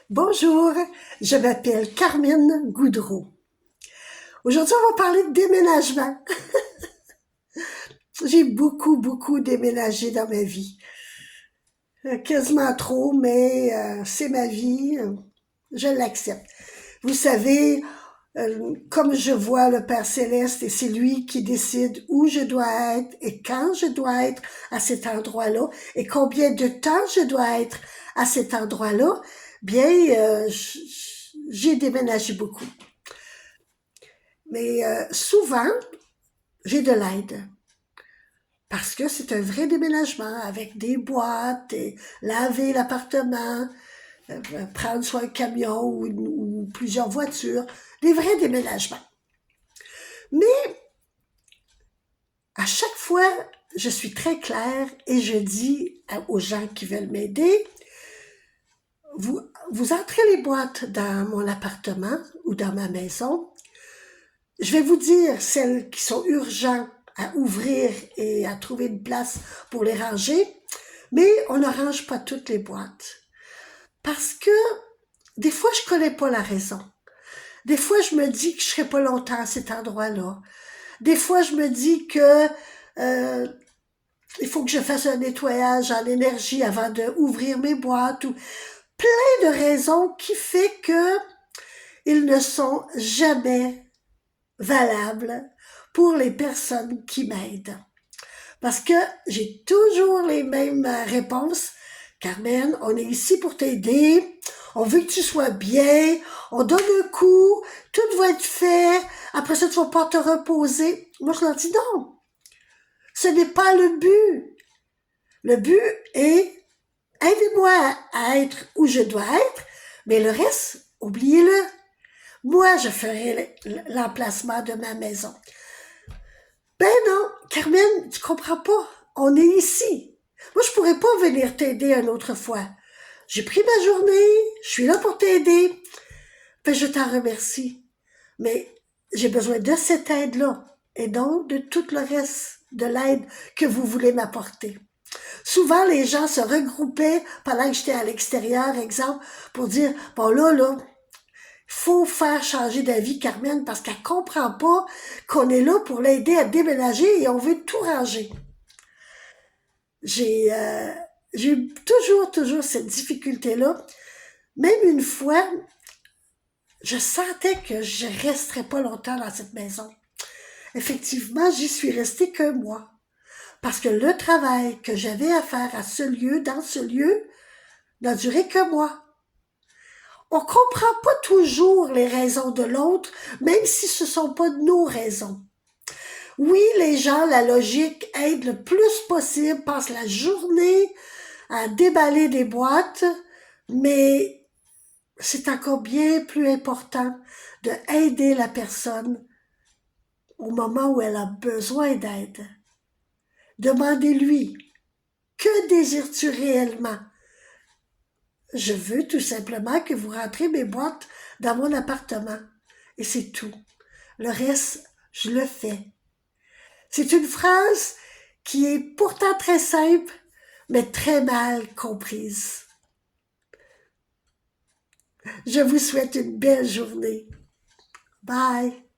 Bonjour, je m'appelle Carmen Goudreau. Aujourd'hui, on va parler de déménagement. J'ai beaucoup déménagé dans ma vie. Quasiment trop, mais c'est ma vie. Je l'accepte. Vous savez, comme je vois le Père Céleste, et c'est lui qui décide où je dois être et quand je dois être à cet endroit-là et combien de temps je dois être à cet endroit-là, bien, j'ai déménagé beaucoup. Mais souvent, j'ai de l'aide. Parce que c'est un vrai déménagement avec des boîtes, et laver l'appartement, prendre soit un camion ou plusieurs voitures, des vrais déménagements. Mais à chaque fois, je suis très claire et je dis aux gens qui veulent m'aider, vous, vous entrez les boîtes dans mon appartement ou dans ma maison, je vais vous dire celles qui sont urgentes à ouvrir et à trouver une place pour les ranger, mais on ne range pas toutes les boîtes. Parce que des fois, je connais pas la raison. Des fois, je me dis que je serai pas longtemps à cet endroit-là. Des fois, je me dis que euh, il faut que je fasse un nettoyage en énergie avant d'ouvrir mes boîtes ou plein de raisons qui fait que ils ne sont jamais valables pour les personnes qui m'aident. Parce que j'ai toujours les mêmes réponses. Carmen, on est ici pour t'aider. On veut que tu sois bien. On donne un coup. Tout va être fait. Après ça, tu vas pas te reposer. Moi, je leur dis non. Ce n'est pas le but. Le but est aidez-moi à être où je dois être, mais le reste, oubliez-le. Moi, je ferai l'emplacement de ma maison. Ben non, Carmen, tu comprends pas. On est ici. Moi, je pourrais pas venir t'aider une autre fois. J'ai pris ma journée, je suis là pour t'aider. Ben, je t'en remercie. Mais j'ai besoin de cette aide-là et donc de tout le reste de l'aide que vous voulez m'apporter. Souvent, les gens se regroupaient pendant que j'étais à l'extérieur, exemple, pour dire, bon là, faut faire changer d'avis Carmen parce qu'elle comprend pas qu'on est là pour l'aider à déménager et on veut tout ranger. J'ai j'ai eu toujours cette difficulté-là. Même une fois, je sentais que je resterais pas longtemps dans cette maison. Effectivement, j'y suis restée qu'un mois. Parce que le travail que j'avais à faire à ce lieu, dans ce lieu, n'a duré qu'un mois. On comprend pas toujours les raisons de l'autre, même si ce sont pas nos raisons. Oui, les gens, la logique aide le plus possible, passent la journée à déballer des boîtes, mais c'est encore bien plus important de aider la personne au moment où elle a besoin d'aide. Demandez-lui, que désires-tu réellement? Je veux tout simplement que vous rentrez mes boîtes dans mon appartement. Et c'est tout. Le reste, je le fais. C'est une phrase qui est pourtant très simple, mais très mal comprise. Je vous souhaite une belle journée. Bye.